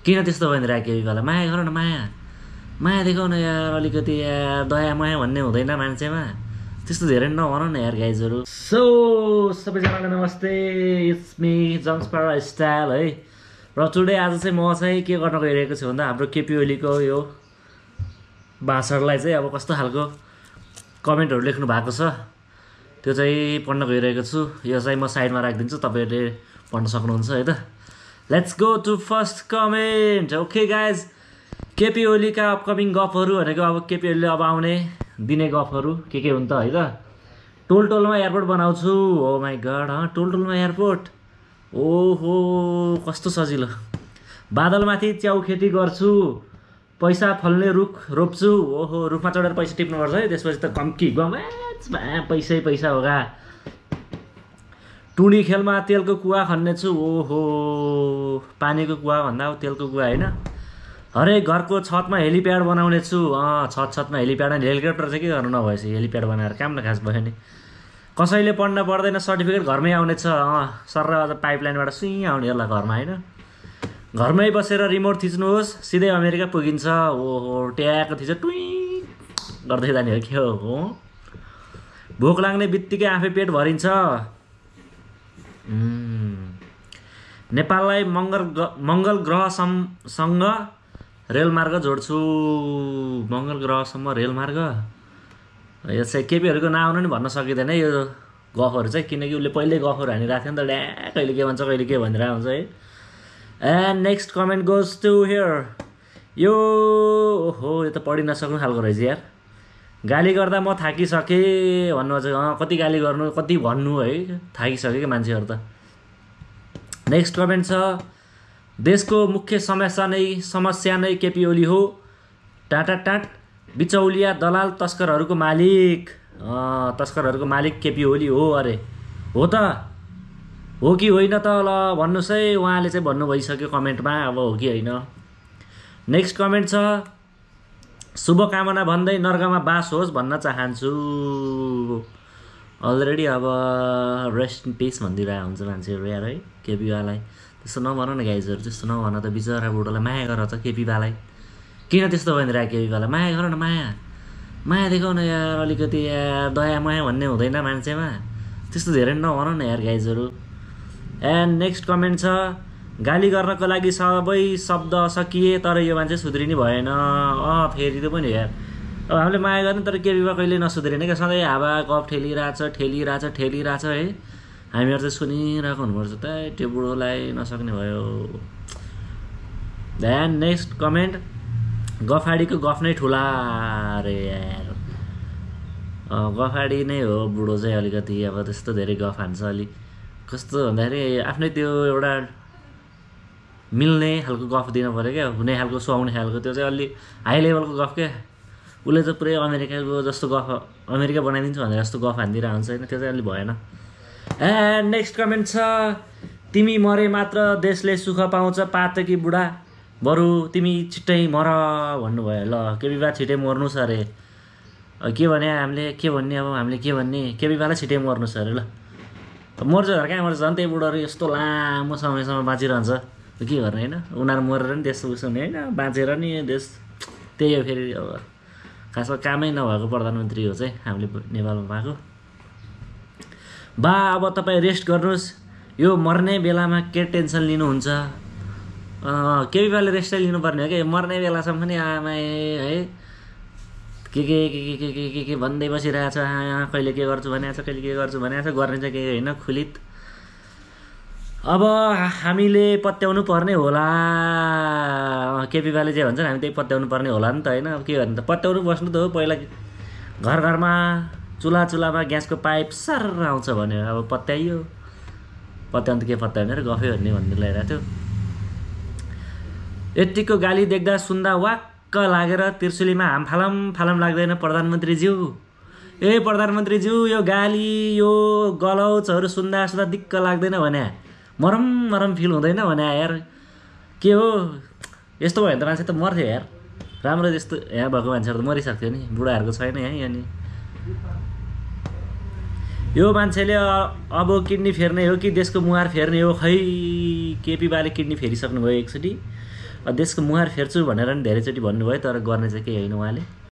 किन त्यस्तो भनिरहेको केपीवाला? माया गर न, माया माया देखाउ न यार, अलिकति यार दया माया भन्ने हुँदैन मान्छेमा, त्यस्तो धेरै नभन न यार गाइजहरू। सो सबैजनालाई नमस्ते, इट्स मी जङ्सपारा स्टाइल है। र टुडे आज चाहिँ म चाहिँ के गर्न गइरहेको छु भन्दा हाम्रो केपी ओलीको यो भाषणलाई चाहिँ अब कस्तो खालको कमेन्टहरू लेख्नु भएको छ त्यो चाहिँ पढ्न गइरहेको छु। यो चाहिँ म साइडमा राखिदिन्छु, तपाईँहरूले पढ्न सक्नुहुन्छ है त। Let's go to first comment. Okay guys, KP ओलीका अपकमिङ गफहरू भनेको अब केपी ओलीले अब आउने दिने गफहरू के हुन् त है त। टोल टोलमा एयरपोर्ट बनाउँछु, ओ माई गड, टोल टोलमा एयरपोर्ट, ओहो कस्तो सजिलो। बादलमाथि च्याउ खेती गर्छु, पैसा फल्ने रुख रोप्छु, ओहो रुखमा चढेर पैसा टिप्नुपर्छ है, त्यसपछि त कम्की गमेच पैसै पैसा होगा। टुडी खेलमा तेलको कुवा खन्नेछु, ओहो पानीको कुवा भन्दा अब तेलको कुवा होइन। हरेक घरको छतमा हेलिप्याड बनाउने छु, छतमा हेलिप्याड, अनि हेलिकप्टर चाहिँ के गर्नु नभएछ, हेलिप्याड बनाएर काम न खास भयो नि। कसैले पढ्न पर्दैन, सर्टिफिकेट घरमै आउनेछ, सर अझ पाइपलाइनबाट सुई आउने होला घरमा होइन। घरमै बसेर रिमोट थिच्नुहोस्, सिधै अमेरिका पुगिन्छ, ओहो ट्याएको थिच टुई गर्दै जाने हो के हो। भोक लाग्ने बित्तिकै आफै पेट भरिन्छ। नेपाललाई मङ्गल ग्रहसँग रेलमार्ग जोड्छु, मङ्गल ग्रहसम्म रेलमार्ग। यो चाहिँ केपीहरूको नआउनु नि भन्न सकिँदैन यो गफहरू चाहिँ, किनकि उसले पहिल्यै गफहरू हानिरहेको थियो नि त, ड्या कहिले के भन्छ कहिले के भनिरहेको हुन्छ है। And next comment goes to here. यो हो यो त पढि नसक्नु खालको रहेछ यार। गाली गर्दा म थाकिसकेँ भन्नुभएको छ, कति गाली गर्नु कति भन्नु है, थाकिसक्यो क्या मान्छेहरू त। नेक्स्ट कमेन्ट छ, देशको मुख्य समस्या नै केपी ओली हो, टाटा टाट बिचौलिया दलाल तस्करहरूको मालिक। तस्करहरूको मालिक केपी ओली हो, अरे हो त हो कि होइन त, ल भन्नुहोस् है, उहाँले चाहिँ भन्नु भइसक्यो कमेन्टमा, अब हो कि होइन। नेक्स्ट कमेन्ट छ, शुभकामना भन्दै नर्कमा बास होस् भन्न चाहन्छु। अलरेडी अब रेस्ट इन पिस भनिदिरहेको हुन्छ मान्छेहरू यार है केपीवालाई। त्यस्तो नभन न गाइजहरू, त्यस्तो नभन त, बिचरा बुढोलाई माया गर त केपीवालाई। किन त्यस्तो भनिरहेको केपीवाला? माया गर न, माया माया देखाउ न यार, अलिकति यार दया माया भन्ने हुँदैन मान्छेमा, त्यस्तो धेरै नभन न यार गाइजहरू। एन्ड नेक्स्ट कमेन्ट छ, गाली गर्नको लागि सबै शब्द सकिए तर यो मान्छे सुध्रिने भएन। फेरि त्यो पनि यार, अब हामीले माया गर्ने तर केपीमा कहिले नसुध्रिने क्या, सधैँ हावा कप ठेलिरहेछ है। हामीहरू चाहिँ सुनिरहेको हुनुपर्छ त, त्यो बुढोलाई नसक्ने भयो। एन्ड नेक्स्ट कमेन्ट, गफाडीको गफ नै ठुला अरे यार। गफाडी नै हो बुढो चाहिँ, अलिकति अब त्यस्तो धेरै गफ हान्छ, अलिक कस्तो भन्दाखेरि आफ्नै त्यो एउटा मिल्ने खालको गफ दिनु पऱ्यो क्या, हुने खालको सुहाउने खालको, त्यो चाहिँ अलि हाई लेभलको गफ क्या। उसले चाहिँ पुरै अमेरिकाको जस्तो गफ, अमेरिका बनाइदिन्छु भनेर जस्तो गफ हानिदिरहेको हुन्छ होइन, त्यो चाहिँ अलि भएन। एन्ड नेक्स्ट कमेन्ट छ, तिमी मरे मात्र देशले सुख पाउँछ पात कि बुढा, बरु तिमी छिट्टै मर भन्नुभयो। ल केपीबा छिट्टै मर्नुहोस् अरे, के भने हामीले के भन्ने, अब हामीले के भन्ने, केपीबालाई छिट्टै मर्नुहोस् अरे। ल मर्छ भनेर कहाँ मर्छ, झन् त्यही बुढोहरू यस्तो लामो समयसम्म बाँचिरहन्छ, के गर्ने होइन। उनीहरू मरेर नि देश उसाउने होइन, बाँचेर नि देश, त्यही हो फेरि। अब खासमा कामै नभएको प्रधानमन्त्री हो चाहिँ हामीले नेपालमा पाएको। बा अब तपाईँ रेस्ट गर्नुहोस्, यो मर्ने बेलामा के टेन्सन लिनुहुन्छ। केपीबाले रेस्टै लिनुपर्ने हो क्या, मर्ने बेलासम्म नि आमा है के भन्दै बसिरहेछ, कहिले के गर्छु भनेको छ, कहिले के गर्छु भनेको छ, गर्ने चाहिँ केही होइन खुलित। अब हामीले पत्याउनु पर्ने होला, केपीबाले जे भन्छ हामी त्यही पत्याउनु पर्ने होला नि त होइन। अब के गर्ने त, पत्याउनु बस्नु त हो। पहिला घर घरमा चुलामा ग्यासको पाइप सर आउँछ भन्यो, अब पत्याइयो, पत्याउनु त के पत्याउने र गफै भन्ने लगाइरहेको थियो। यतिको गाली देख्दा सुन्दा वाक्क लागेर त्रिशुलीमा हाम फालम लाग्दैन प्रधानमन्त्रीज्यू। प्रधानमन्त्रीज्यू, यो गाली यो गलौचहरू सुन्दा दिक्क लाग्दैन भने, मरम फिल हुँदैन भने यार, के हो यस्तो भयो भने त मान्छे त मर्थ्यो यार। राम्रो त्यस्तो यहाँ भएको मान्छेहरू त मरिसक्थ्यो नि, बुढाहरूको छैन है। अनि यो मान्छेले अब किडनी फेर्ने हो कि देशको मुहार फेर्ने हो, खै केपीबाले किडनी फेरिसक्नुभयो एकचोटि। देशको मुहार फेर्छु भनेर नि धेरैचोटि भन्नुभयो, तर गर्ने चाहिँ केही होइन उहाँले।